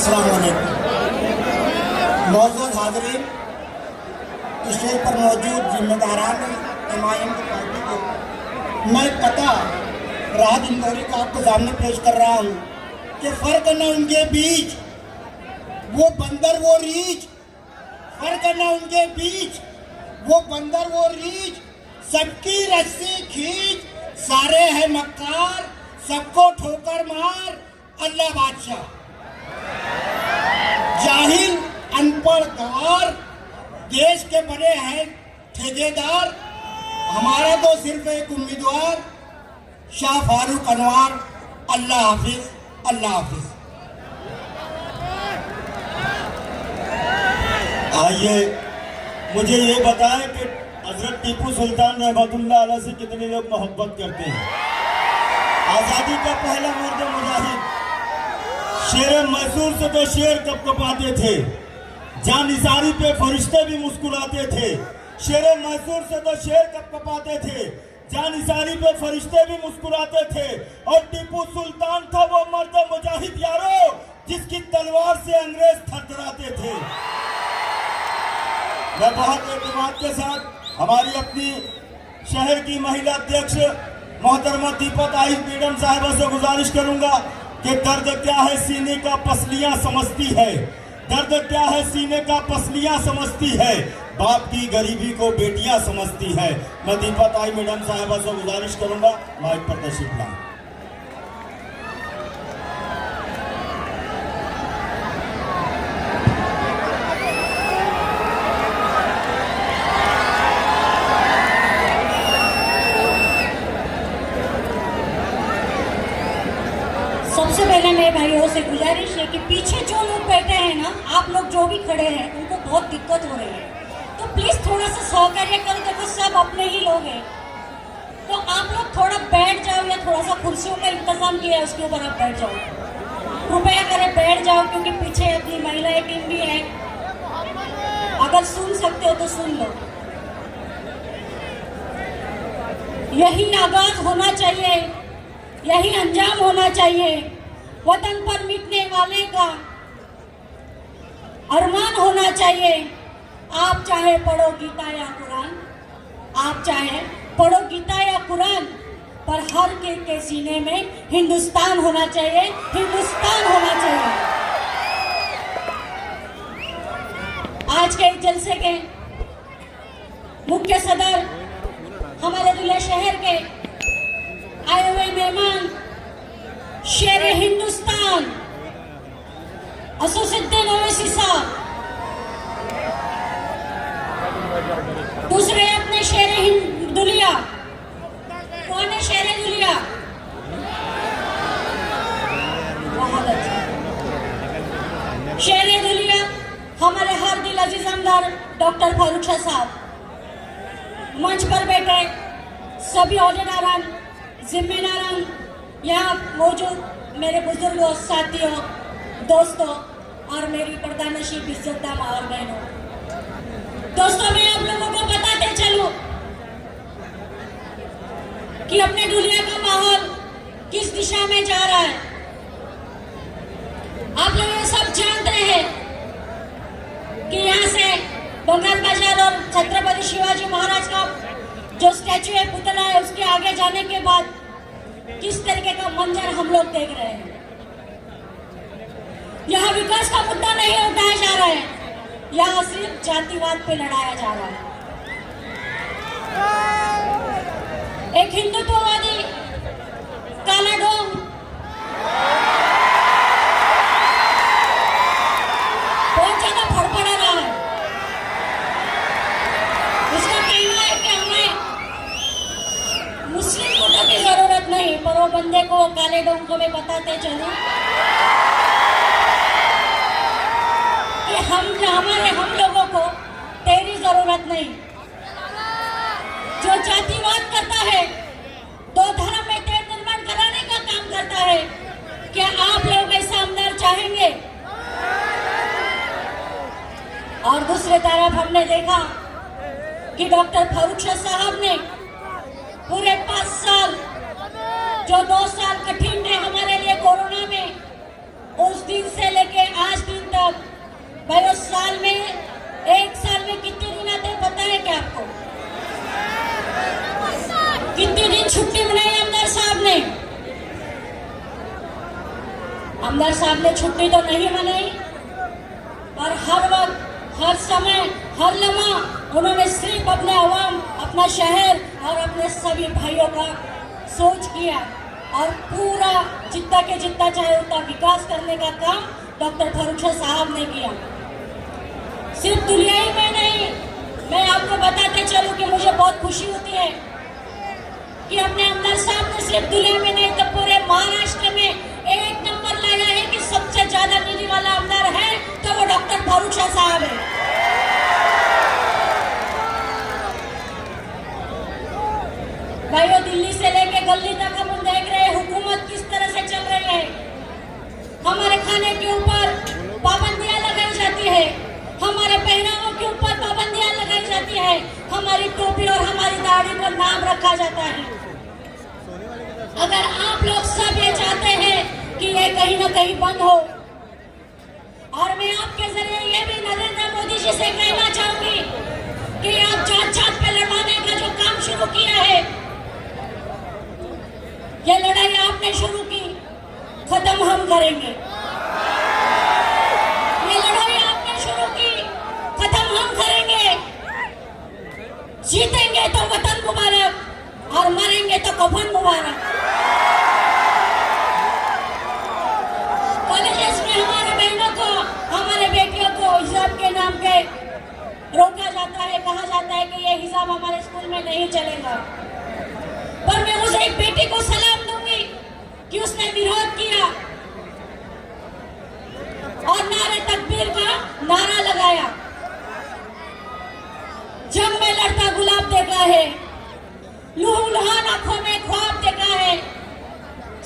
अस्सलाम वालेकुम। मौजूद हाज़रीन, स्टेज पर मौजूद जिम्मेदारान एमआईएम की पार्टी को मैं कता राहत इंदौरी का आपके सामने पेश कर रहा हूँ कि फर्क न उनके बीच वो बंदर वो रीछ, फर्क न उनके बीच वो बंदर वो रीछ, सबकी रस्सी खींच, सारे हैं मक्कार, सबको ठोकर मार, अल्लाह बादशाह। जाहिल अनपढ़ गवार, देश के बने हैं ठेकेदार, हमारा तो सिर्फ एक उम्मीदवार, शाह फारूक अनवार। अल्लाह हाफिज, अल्लाह हाफिज। आइए मुझे ये बताएं कि हजरत टीपू सुल्तान रहमतुल्लाह अलैह से कितने लोग मोहब्बत करते हैं। आज़ादी का पहला मर्द मुजाहिद, शेर मैसूर से तो शेर कपकपाते थे, जानिसारी पे फरिश्ते भी मुस्कुराते थे। शेर मैसूर से तो शेर कपकपाते थे, जानिसारी पे फरिश्ते भी मुस्कुराते थे। और टीपू सुल्तान था वो मर्द मुजाहिद यारो, जिसकी तलवार से अंग्रेज थरथराते थे। मैं बहुत एतमाद के साथ हमारी अपनी शहर की महिला अध्यक्ष मोहतरमा दीपक आहिर मैडम साहिबा से गुजारिश करूंगा कि दर्द क्या है सीने का पसलियां समझती है, दर्द क्या है सीने का पसलियां समझती है, बाप की गरीबी को बेटियां समझती है। मैं दीपक आहिर मैडम साहिबा से गुजारिश करूंगा माइक पर तशरीफ लाएं। सबसे पहले मेरे भाइयों से गुजारिश है कि पीछे जो लोग बैठे हैं ना, आप लोग जो भी खड़े हैं, उनको बहुत दिक्कत हो रही है, तो प्लीज थोड़ा सा सहकार्य करो। देखो सब अपने ही लोग हैं, तो आप लोग थोड़ा बैठ जाओ या थोड़ा सा कुर्सियों का इंतजाम किया है उसके ऊपर आप बैठ जाओ, कृपया करें बैठ जाओ, क्योंकि पीछे अपनी महिलाएं टीम भी है। अगर सुन सकते हो तो सुन लो। यही आगाज होना चाहिए, यही अंजाम होना चाहिए। वतन पर मिटने वाले का अरमान होना चाहिए। आप चाहे पढ़ो गीता या कुरान, आप चाहे पढ़ो गीता या कुरान, पर हर के सीने में हिंदुस्तान होना चाहिए, हिंदुस्तान होना चाहिए। आज के जलसे के मुख्य सदर हमारे जिला शहर के आए हुए मेहमान शेर हिंदुस्तान असदुद्दीन ओवैसी साहब, दूसरे अपने शेर दुलिया। कौन है शेर दुलिया? बहुत अच्छा। शेर दुलिया हमारे हर दिल अजीज आमदार डॉक्टर फारूक शाह साहब। मंच पर बैठे सभी औहदेदारान, जिम्मेदारान, यहाँ मौजूद मेरे बुजुर्गों, साथियों, दोस्तों और मेरी पर्दानशीब इज्जतदार माँ और बहनों। दोस्तों, मैं आप लोगों को बताते चलूं कि अपने दुनिया का माहौल किस दिशा में जा रहा है। आप लोग ये सब जानते हैं कि यहाँ से बंगाल बाजार और छत्रपति शिवाजी महाराज का जो स्टैचू है, पुतला है, उसके आगे जाने के बाद किस तरीके का मंजर हम लोग देख रहे हैं। यहाँ विकास का मुद्दा नहीं उठाया जा रहा है, यहाँ सिर्फ जातिवाद पे लड़ाया जा रहा है। एक हिंदुत्ववादी काला डोम बहुत ज्यादा फड़फड़ा रहा है। उसका कहना है कि हमें मुस्लिम वोटों की जरूरत नहीं, पर वो बंदे को काले डोम को मैं बताते चलूं कि हम लोगों को तेरी जरूरत नहीं। जो जातिवाद करता है, दो धर्म में तेज निर्माण कराने का काम करता है, क्या आप लोग ऐसा आमदार चाहेंगे? और दूसरी तरफ हमने देखा कि डॉक्टर फारूक शाह साहब ने पूरे 5 साल, जो 2 साल कठिन थे हमारे लिए कोरोना में, उस दिन से लेके आज भाई उस साल में, एक साल में कितने दिन आते हैं पता है क्या आपको? कितने दिन छुट्टी मनाई आमदार साहब ने? आमदार साहब ने छुट्टी तो नहीं मनाई, पर हर वक्त, हर समय, हर लम्हा उन्होंने सिर्फ अपने अवाम, अपना शहर और अपने सभी भाइयों का सोच किया और पूरा जितना के जितना चाहे उतना विकास करने का काम डॉक्टर फारूक शाह साहब ने किया। सिर्फ दुनियाई में नहीं, मैं आपको बताते चलूं कि मुझे बहुत खुशी होती है कि अपने आमदार साहब ने सिर्फ दुनिया में नहीं तो पूरे महाराष्ट्र में एक नंबर लाया है कि सबसे ज्यादा निधि वाला आमदार है तो वो डॉक्टर फारूक शाह साहब है। भाइयों, दिल्ली से लेके गली तक हम देख रहे हैं हुकूमत किस तरह से चल रही है। हमारे खाने के ऊपर पाबंदियां लगाई जाती है, हमारे पहनावों के ऊपर पाबंदियां लगाई जाती है, हमारी टोपी और हमारी दाढ़ी पर नाम रखा जाता है। अगर आप लोग सब ये चाहते हैं कि ये कहीं ना कहीं बंद हो, और मैं आपके जरिए ये भी नरेंद्र मोदी जी से कहना चाहूंगी कि आप जात-जात पे लड़वाने का जो काम शुरू किया है, ये लड़ाई आपने शुरू की, खत्म हम करेंगे। ये लड़ाई आपने शुरू की, खत्म हम करेंगे। जीतेंगे तो वतन मुबारक और मरेंगे तो कफन मुबारक। कॉलेजेस में हमारे बहनों को, हमारे बेटियों को हिजाब के नाम पे रोका जाता है, कहा जाता है कि ये हिजाब हमारे स्कूल में नहीं चलेगा। पर मैं उस एक बेटी को सलाम दूंगी कि उसने विरोध किया और नारे तकबीर का नारा लगाया। जब मैं लड़ता गुलाब देखा है, लुहान आंखों में ख्वाब देखा है,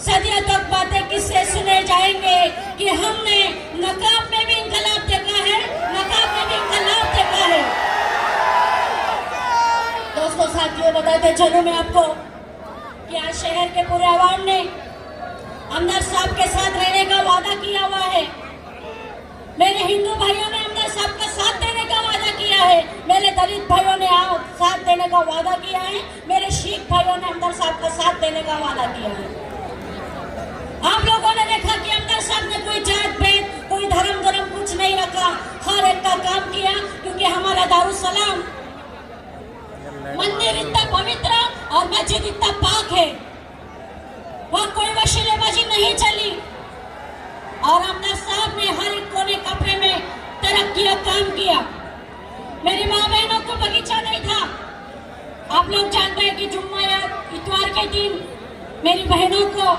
सदियों तक बातें किससे सुने जाएंगे कि हमने नकाब में भी इंकलाब देखा है, नकाब में भी इंकलाब देखा है। दोस्तों, साथियों, बताते चलूं मैं आपको कि आज शहर के पूरे आवाम ने आमदार साहब के साथ रहने का वादा किया हुआ है। मेरे हिंदू भाइयों ने आमदार साहब का साथ देने का वादा किया है, मेरे दलित भाइयों ने साथ देने का वादा किया है, मेरे सिख भाइयों ने आमदार साहब का साथ देने का वादा किया है। आप लोगों ने देखा कि आमदार साहब ने कोई जात भेद, कोई धर्म कुछ नहीं रखा, हर एक का काम किया, क्योंकि हमारा दारुसलाम मंदिर इतना पवित्र और मस्जिद इतना पाक है, वहाँ कोई वशीलेबाजी नहीं चली। और आमदार साहब ने हर एक कोने कपड़े में तरक्की का काम किया। मेरी माँ बहनों को बगीचा नहीं था। आप लोग जानते हैं कि जुम्मा या इतवार के दिन मेरी बहनों को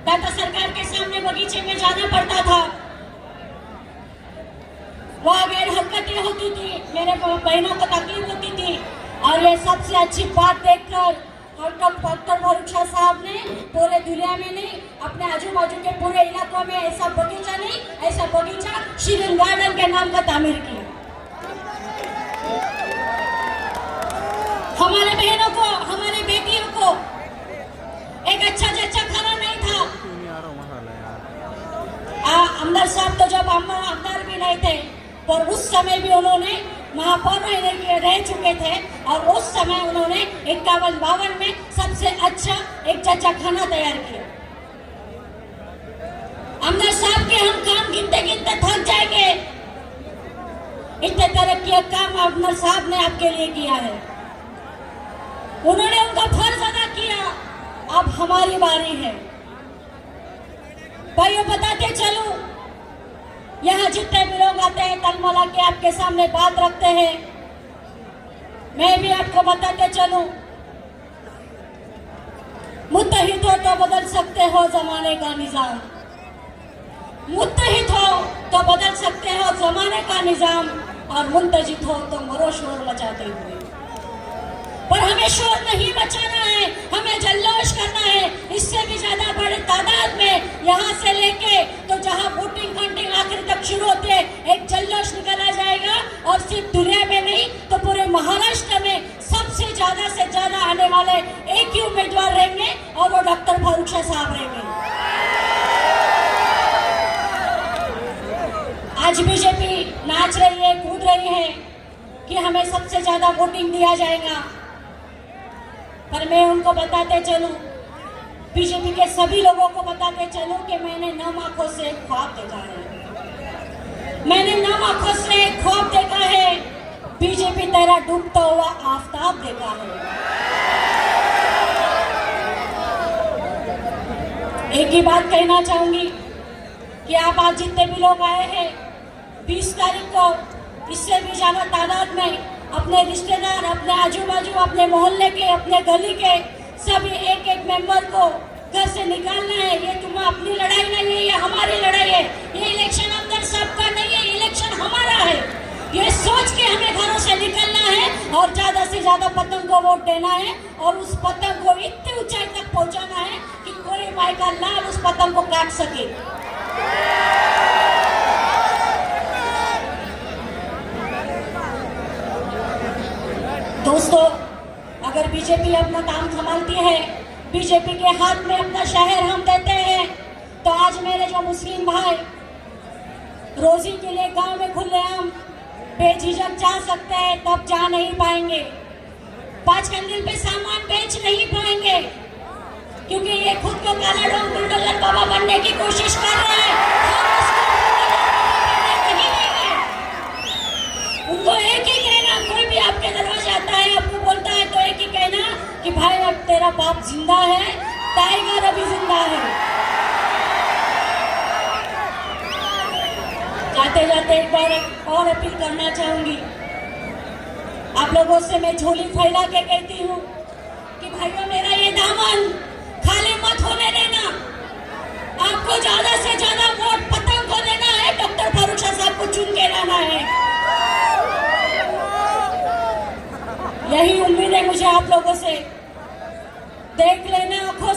दाता सरकार के सामने बगीचे में जाना पड़ता था। वहाँ गैर हरकतें होती थी, मेरे बहनों को तकलीफ होती थी। और ये सबसे अच्छी बात देखकर डॉक्टर फारूक शाह साहब ने पूरे दुनिया में नहीं, अपने आजू बाजू के पूरे इलाकों में ऐसा बगीचा नहीं, ऐसा बगीचा शिरीन गार्डन के नाम का तामीर किया। हमारे बहनों को, हमारी बेटियों को एक अच्छा जच्चा खाना नहीं था। आमदार साहब तो जब आमदार भी नहीं थे, पर उस समय भी उन्होंने महापौर रह चुके थे और उस समय उन्होंने 51-52 में सबसे अच्छा एक चचा खाना तैयार किया। आमदार साहब के हम काम गिनते गिनते थक जाएंगे, इतने तरक्की का काम आमदार साहब ने आपके लिए किया है। उन्होंने उनका फर्ज अदा किया, अब हमारी बारी है। भाइयों, बताते चलूं, यहाँ जितने भी लोग आते हैं तलमला के आपके सामने बात रखते हैं, मैं भी आपको बताते चलूं, मुत्तहिद हो तो बदल सकते हो जमाने का निजाम, मुत्तहिद हो तो बदल सकते हो जमाने का निजाम, और मुंतजिद हो तो मरो शोर मचाते हुए। पर हमें शोर नहीं मचाना है, हमें जल्लोश करना है। इससे भी ज्यादा बड़े तादाद में यहाँ से लेके तो जहाँ वोटिंग काउंटिंग आखिर तक शुरू होते है, एक जल्लोश निकाला जाएगा। और सिर्फ दुनिया में नहीं तो पूरे महाराष्ट्र में सबसे ज्यादा से ज्यादा आने वाले एक ही उम्मीदवार रहेंगे, और वो डॉक्टर फारूक शाह साहब रहेंगे। आज बीजेपी नाच रही है, कूद रही है कि हमें सबसे ज्यादा वोटिंग दिया जाएगा। पर मैं उनको बताते चलूं, बीजेपी के सभी लोगों को बताते चलूं कि मैंने नम आंखों से एक ख्वाब देखा है। मैंने नम आंखों से एक ख्वाब देखा है, बीजेपी तेरा डूबता हुआ आफताब देखा है। एक ही बात कहना चाहूंगी कि आप आज जितने भी लोग आए हैं 20 तारीख को, इससे भी ज्यादा तादाद में अपने रिश्तेदार, अपने आजू बाजू, अपने मोहल्ले के, अपने गली के सभी एक एक मेंबर को घर से निकालना है। ये तुम्हें अपनी लड़ाई नहीं है, ये हमारी लड़ाई है। ये इलेक्शन अंदर सबका नहीं है, इलेक्शन हमारा है। ये सोच के हमें घरों से निकलना है और ज्यादा से ज्यादा पतंग को वोट देना है और उस पतंग को इतनी ऊंचाई तक पहुंचाना है कि कोई माई का लाल उस पतंग को काट सके। दोस्तों, अगर बीजेपी अपना काम संभालती है, बीजेपी के हाथ में अपना शहर हम देते हैं, तो आज मेरे जो मुस्लिम भाई रोजी के लिए गांव में खुलेआम बेझिझक जा सकते हैं, तब जा नहीं पाएंगे। 5 कंदिल पे सामान बेच नहीं पाएंगे, क्योंकि ये खुद को काला डॉन बुलडोजर बाबा बनने की कोशिश कर रहे हैं। हम उसको नहीं देंगे। उनको एक ही कहना, कोई भी आपके दरवाजे आता है, आपको बोलता है, तो एक ही कहना कि भाई अब तेरा बाप जिंदा है, टाइगर अभी जिंदा है। जाते जाते एक बार और अपील करना चाहूंगी, आप लोगों से मैं झोली फैला के कहती हूँ कि भाइयों, मेरा ये दामन खाली मत होने देना। आपको ज्यादा से ज्यादा वोट पतंग को देना है, डॉक्टर फारूक शाह साहब को चुन के लाना है। यही उम्मीद है मुझे आप लोगों से। देख लेना आंखों